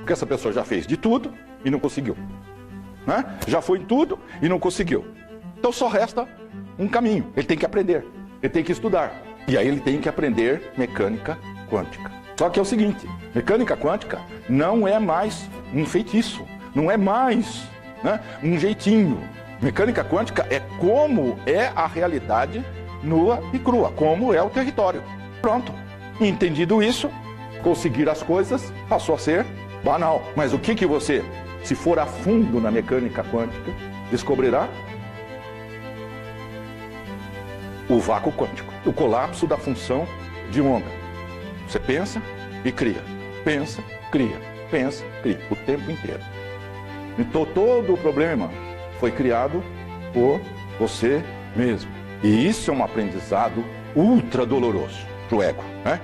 Porque essa pessoa já fez de tudo e não conseguiu. Né? Já foi em tudo e não conseguiu. Então só resta um caminho. Ele tem que aprender, ele tem que estudar. E aí ele tem que aprender mecânica quântica. Só que é o seguinte, mecânica quântica não é mais um feitiço, não é mais, né, um jeitinho. Mecânica quântica é como é a realidade nua e crua, como é o território. Pronto. Entendido isso, conseguir as coisas passou a ser banal. Mas o que você, se for a fundo na mecânica quântica, descobrirá? O vácuo quântico, o colapso da função de onda. Você pensa e cria, pensa, cria, pensa, cria, o tempo inteiro. Então todo o problema foi criado por você mesmo. E isso é um aprendizado ultra doloroso para o ego, né?